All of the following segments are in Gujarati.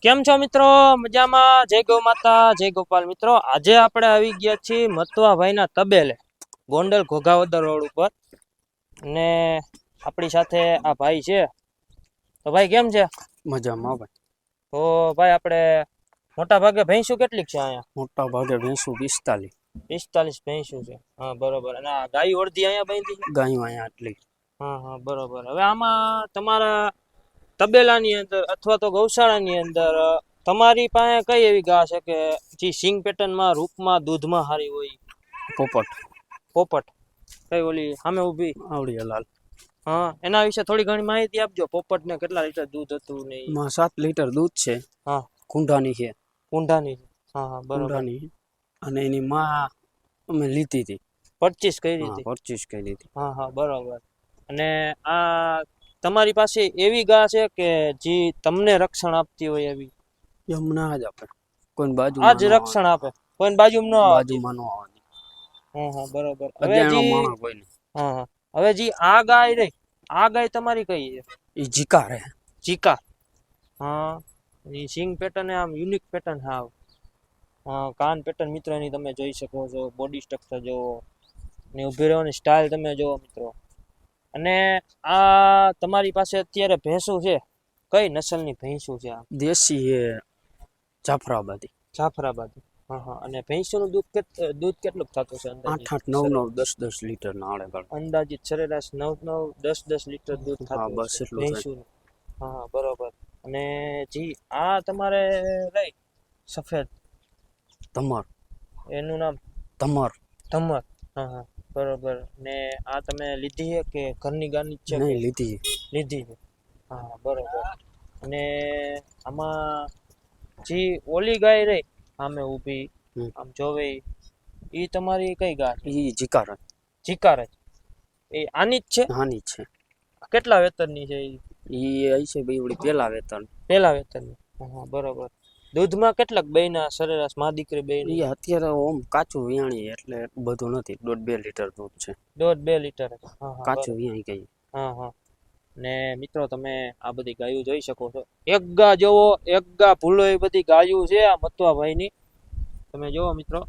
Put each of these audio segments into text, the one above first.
કેમ છો મિત્રો? મજામાં? જય ગૌ માતા, જય ગોપાલ. મિત્રો આજે આપણે આવી ગયા છીએ મતવાભાઈના તબેલે, ગોંડલ ઘોઘાવદર રોડ ઉપર. ને આપણી સાથે આ ભાઈ છે. તો ભાઈ કેમ છે? મજામાં ભાઈ. તો ભાઈ આપણે મોટા ભાગે ભેંસું કેટલીક છે અહીંયા? મોટા ભાગે ભેંસું 45 ભેંસું છે. હા બરોબર. અને આ ગાયું અડધી અહીંયા બાંધી છે? ગાયું અહીંયા આટલી. હા બરોબર. હવે આમાં તમારા તબેલાની અંદર અથવા તો ગૌશાળાની અંદર તમારી પાસે કઈ એવી ગા છે કે જે સિંગ પેટર્નમાં, રૂપમાં, દૂધમાં હારી હોય? પોપટ કઈ ઓલી સામે ઊભી આવડી લાલ. હા, એના વિશે થોડી ઘણી માહિતી આપજો. પોપટ ને કેટલા લીટર દૂધ હતું ને? માં 7 લીટર દૂધ છે. હા, કુંડાની છે. કુંડાની. હા બરોબર. કુંડાની. અને એની માં અમે લીધી હતી. પરચેસ કરી હતી. પરચેસ કરી હતી. હા બરોબર. અને આ તમારી પાસે એવી ગા છે કે જે તમને રક્ષણ આપતી હોય એવી? હમણાં જ આપે કોઈ બાજુ આજ રક્ષણ આપે, કોઈ બાજુમાં ન બાજુમાં નો આવે. હા બરોબર. હવે હવે જે આ ગાય રહી, આ ગાય તમારી કઈ છે? એ જીકા રે. ચીકા. હા, એ સિંગ પેટર્ન આમ યુનિક પેટર્ન. હાવ કાન પેટર્ન મિત્રો એની તમે જોઈ શકો છો. બોડી સ્ટ્રક્ચર જોવો ને ઊભી રહેવાની સ્ટાઇલ તમે જોવો મિત્રો. અને આ તમારી પાસે અત્યારે ભેંસું છે, કઈ નસલની ભેંસું છે? આ દેશી છે, જાફરાબાદી. હા. અને ભેંસુનું દૂધ કેટલું થતું છે? 8 9 10 લીટર ના આડે અંદાજિત સરેરાશ 9 10 લીટર દૂધ થતું બસ છે એટલું ભેંસુનું. હા બરોબર. અને જી આ તમારે રહી સફેદ ધમર, એનું નામ ધમર. હા બરોબર. ને આ તમે લીધી છે કે ઘરની ગાની છે? નહીં, લીધી છે. હા બરોબર. અને આમાં જે ઓલી ગાય રહી આમે ઊભી આમ જોવે, ઈ તમારી કઈ ગાય? ઈ જીકાર એ આની જ છે? આની જ છે. કેટલા વેતનની છે? ઈ આઈ છે ભાઈ પેલા વેતનની. હા બરોબર. દૂધમાં કેટલાક બેયના સરેરાશ માં દીકરી બેય? ઈ અત્યારે ઓમ કાચું વિયાણી એટલે બધું નથી. 1.5 2 લીટર દૂધ છે. 1.5 2 લીટર. કાચું વિયાણી ગઈ. હા. ને મિત્રો તમે આ બધી ગાયું જોઈ શકો છો. એક ગા જોવો, એક ગા ભૂલો એ બધી ગાયું છે આ મતવાભાઈની. તમે જોવો મિત્રો.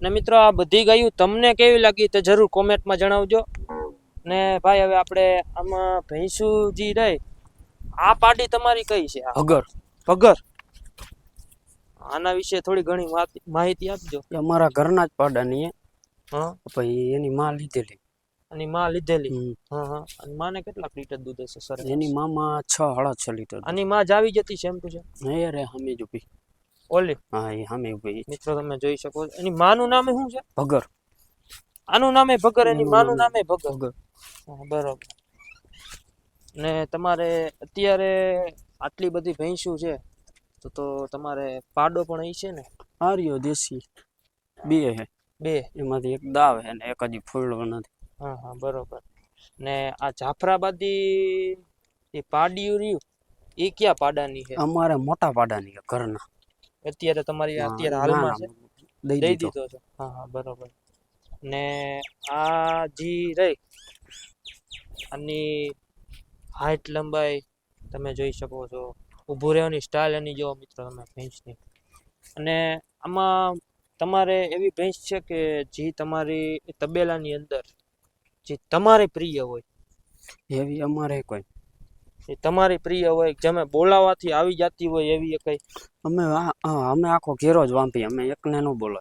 ને મિત્રો આ બધી ગાયું તમને કેવી લાગી તે જરૂર કોમેન્ટમાં જણાવજો. ને ભાઈ હવે આપણે આમાં ભેંસું જી રહી, આ પાડી તમારી કઈ છે? ભગર. આના વિશે થોડી ઘણી માહિતી આપજો. અમારા ઘરના જ પાડાની. હા પછી એની માં લીધેલી. હા. અને માને કેટલા લીટર દૂધ હશે સર? એની મામાં 6 6.5 લીટર. આની માં જ આવી જતી સેમ ટુ સેમ? નહીં રે, હમે જ ઉભી. ઓલી? હા, એ હમે ઉભી. મિત્રો તમે જોઈ શકો છો. એની માનું નામે શું છે? ભગર. આનું નામે ભગર, એની માનું નામે ભગર. બરોબર. ને તમારે અત્યારે આટલી બધી ભેંસું છે તો તમારે પાડો પણ અહીં છે ને? આર્યો દેશી બે એમાંથી એક દાવ છે ને એક હજી ફૂલડો નથી. હા બરોબર. ને આ જાફરાબાદી એ પાડિયું રહ્યું એ ક્યાં પાડાની છે? અમારે મોટા પાડાની ઘરના. અત્યારે તમારી અત્યારે હાલમાં છે? દઈ દીધો છે. હા બરોબર. ને આ જી રહી આની હાઈટ લંબાઈ તમે જોઈ શકો છો. ઊભું રહેવાની સ્ટાઇલ એની જો મિત્રો તમે ભેંસની. અને આમાં તમારે એવી ભેંસ છે કે જે તમારી તબેલાની અંદર જે તમારે પ્રિય હોય એવી? અમારે કોઈ તમારી પ્રિય હોય, જેમે બોલાવાથી આવી જતી હોય એવી કઈ? અમે આખો ઘેરો જ વાંપી. અમે એકને નો બોલો.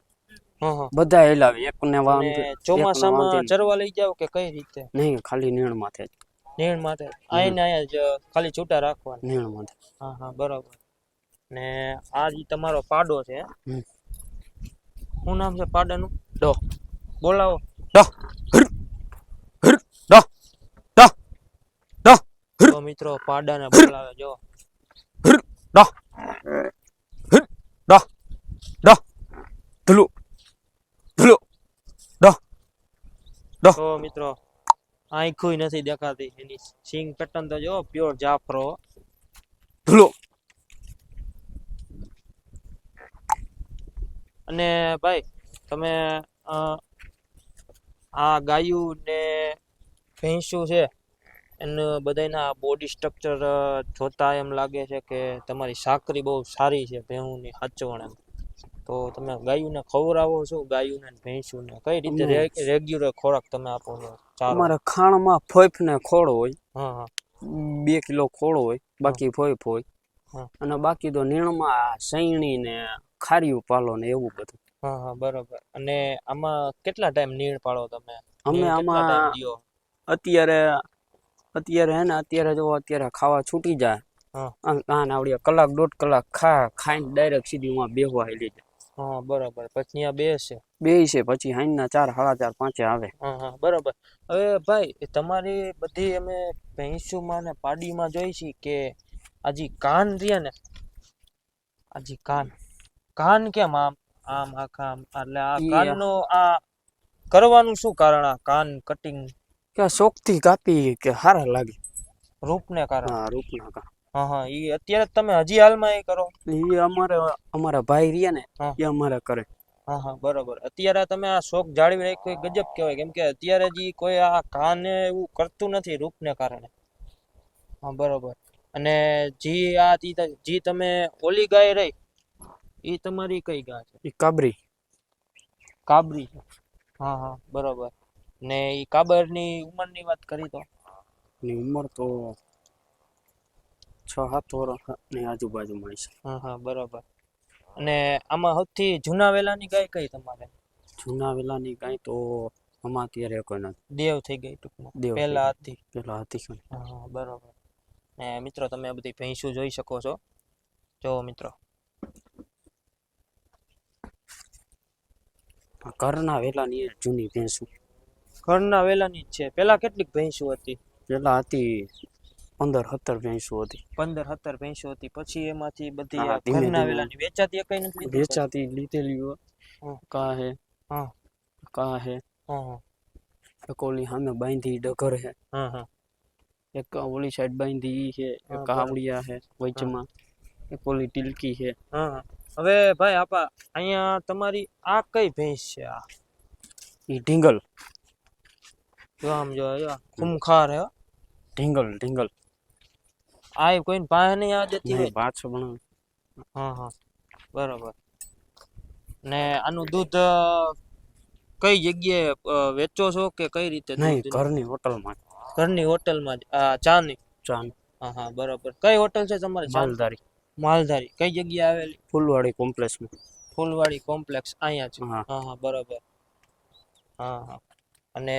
બધા હેલાવી. એકને વાંપી. ચોમાસામાં ચરવા લઈ જાવ કે કઈ રીતે? નહીં, ખાલી નીણ માથે જ. અહીંયા જ ખાલી છૂટા રાખવાના નીણ માથે. હા બરોબર. ને આ જે તમારો પાડો છે, શું નામ છે પાડાનું? ડો. બોલાવો. તો મિત્રો પાડાને બોલાવે જો. તો મિત્રો આંખું નથી દેખાતી. એની સિંગ પેટર્ન તો જો પ્યોર જાફરો. અને ભાઈ તમે આ ગાયું ને ભેંસું છે એનું બધાના બોડી સ્ટ્રક્ચર જોતા એમ લાગે છે કે તમારી સાકરી બહુ સારી છે ભેહુંની સાચવણ એમ. તો તમે ગાયુંને ખવડાવો છો, ગાયુંને ને ભેંસુને કઈ રીતે રેગ્યુલર ખોરાક તમે આપો છો? ચારો અમારે ખાણમાં ફોઈફ ને ખોળ હોય, હા હા 2 કિલો ખોળ હોય, બાકી ફોઈફ હોય, હા અને બાકી તો નીણમાં સૈણી ને ખાર્યું પાલો ને એવું બધું. હા હા બરોબર. અને આમાં કેટલા ટાઈમ નીણ પાડો તમે? અમે નીણ કેટલા ટાઈમ આમાં દ્યો? અત્યારે હે ને અત્યારે જો અત્યારે ખાવા છૂટી જાય હા કાન આવડે કલાક 1.5 કલાક ખાઈને ડાયરેક્ટ સીધી માં બેહવા હાલી જાય. હા બરોબર. પછી ત્યાં બેસે બે છે, પછી હાઈના 4, 4:30, 5 આવે. હા હા બરોબર. હવે ભાઈ તમારી બધી અમે ભેંસુમાં ને પાડીમાં જોઈ છે કે આજી કાન રહ્યા ને, આજી કાન કેમ આમ આમ આખા આમ, એટલે આ ઈ કાનનો આ કરવાનું શું કારણ? આ કાન કટિંગ કે શોખથી કાપી કે હારા લાગે. રૂપને કારણે? હા, રૂપના કારણે. હા હા. ઈ અત્યારે તમે હજી હાલમાં એ કરો? ઈ અમારા ભાઈ રહ્યા ને હા એ અમારે કરે. હા હા બરોબર. અત્યારે તમે આ શોખ જાળવી રાખ્યો એ ગજબ કહેવાય, કેમ કે અત્યારે જે કોઈ આ કાને એવું કરતું નથી રૂપને કારણે. હા બરોબર. અને જી તમે ઓલી ગાય રહી એ તમારી કઈ ગાય છે? ઈ કાબરી. કાબરી. હા હા બરોબર. ને ઈ કાબરની ઉંમરની વાત કરી તો? ની ઉંમર તો 6-7 વર્ષ ની આજુબાજુમાં છે. હા હા બરોબર. અને આમાં સૌથી જૂના વેલાની ગાય કઈ તમારે? જૂના વેલાની ગાય તો આમાં અત્યારે કોઈ નથી. દેવ થઈ ગઈ ટૂંકમાં. દેવ થઈ પહેલા ગઈ. હતી. પેલા હતી. હા બરોબર. ને મિત્રો તમે આ બધી ભેંસું જોઈ શકો છો. જો મિત્રો ઘરના વેલાની જૂની ભેંસું. ઘરના વેલાની જ છે. પેલા કેટલીક ભેંસું હતી? પેલા હતી 15-17 ભેંસું હતી. 15-17 ભેંસું હતી. પછી એમાંથી બધી હા, ધીમે ઘરના ધીમે વેલાની વેચાતી કઈ નથી લીધી? વેચાતી લીધેલી હોય. હા કા હે હા એક ઓલી સામે બાંધી ડગર હે, હા હા એક ઓલી સાઈડ બાંધી છે, એક હા બરોબર. આવડિયા હે હા વચમાં, એક ઓલી ટીલકી છે. હા. હવે ભાઈ આપા અહીંયા તમારી આ કઈ ભેંસ છે? આ ઈ ઢીંગલ. જો આમ જો ખૂંખાર હે. ઢીંગલ. આ કોઈને પાસે નહીં આ જતી નહીં, હોય? પાછો પણ હા હા બરોબર. ને આનું દૂધ કઈ જગ્યાએ વેચો છો કે કઈ રીતે નહીં, દૂધ? ઘરની હોટલમાં. ઘરની હોટલમાં જ ચાની? ચાન. હા હા બરોબર. કઈ હોટલ છે તમારી? માલધારી. માલધારી. કઈ જગ્યાએ આવેલી? ફૂલવાડી કોમ્પ્લેક્સમાં. ફૂલવાડી કોમ્પ્લેક્સ અહીંયા છે. હા. હા હા બરોબર. હા હા. અને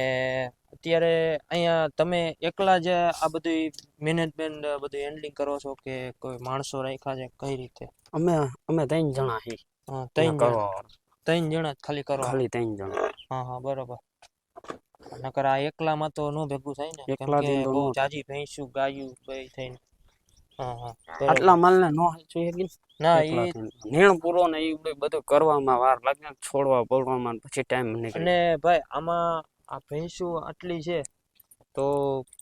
અત્યારે અહીંયા તમે એકલા જ આ બધી મેનેજમેન્ટ બધું હેન્ડલિંગ કરો છો કે કોઈ માણસો રાખ્યા છે કઈ રીતે? અમે 3 જણા છીએ. હા ત્યાં 3 જણા. કરવા 3 જણા જ ખાલી કરવાના? ખાલી 3 જણા. હા હા બરોબર. નકર આ એકલામાં તો નો ભેગું થાય ને, કેમ કે એકલાથી તો બહુ નો થાય. જાજી ભેંસું ગાયું બધી થઈને. હા હા બરોબર. આટલા માલને નો હાચવી હકી ના એ એકલાથી. નીણ પૂરો ને એ બધું કરવામાં વાર લાગે, છોડવા બોલવામાં પછી ટાઈમ નીકળી અને જાય. ભાઈ આમાં આ ભેંસું આટલી છે તો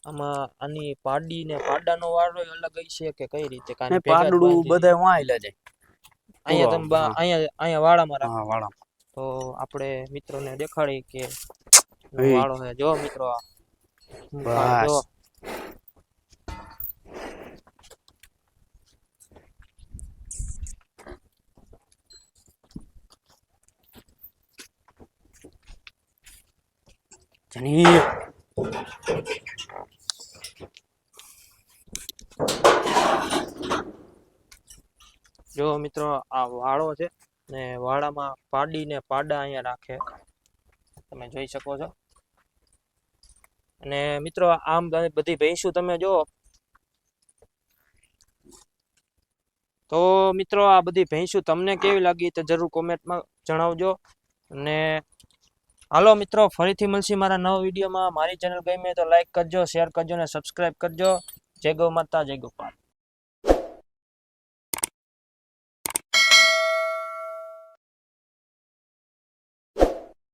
આમાં આની પાડી ને પાડાનો વારો અલગ હશે કે કઈ રીતે? ને કાની ભેગા જ પાડડું બાંધી બધા વાંયલા જાય. પૂરો અહીંયા તમે હા અહીંયા વાડામાં રાખો? હા વાળા. તો આપણે મિત્રોને દેખાડી કે એ વાળો છે. જો મિત્રો જો બસ. જની જો મિત્રો આ વાળો છે ને વાડામાં પાડી ને પાડા અહીંયા રાખે, તમે જોઈ શકો છો. અને મિત્રો આમ બધી ભેંસું તમે જો તો મિત્રો આ બધી ભેંસું તમને કેવી લાગી તો જરૂર કોમેન્ટમાં જણાવજો. અને હાલો મિત્રો ફરીથી મળશે મારા નવા વિડીયોમાં. મારી ચેનલ ગમે તો લાઈક કરજો, શેર કરજો અને સબસ્ક્રાઈબ કરજો. જય ગૌ માતા, જય ગોપાલ.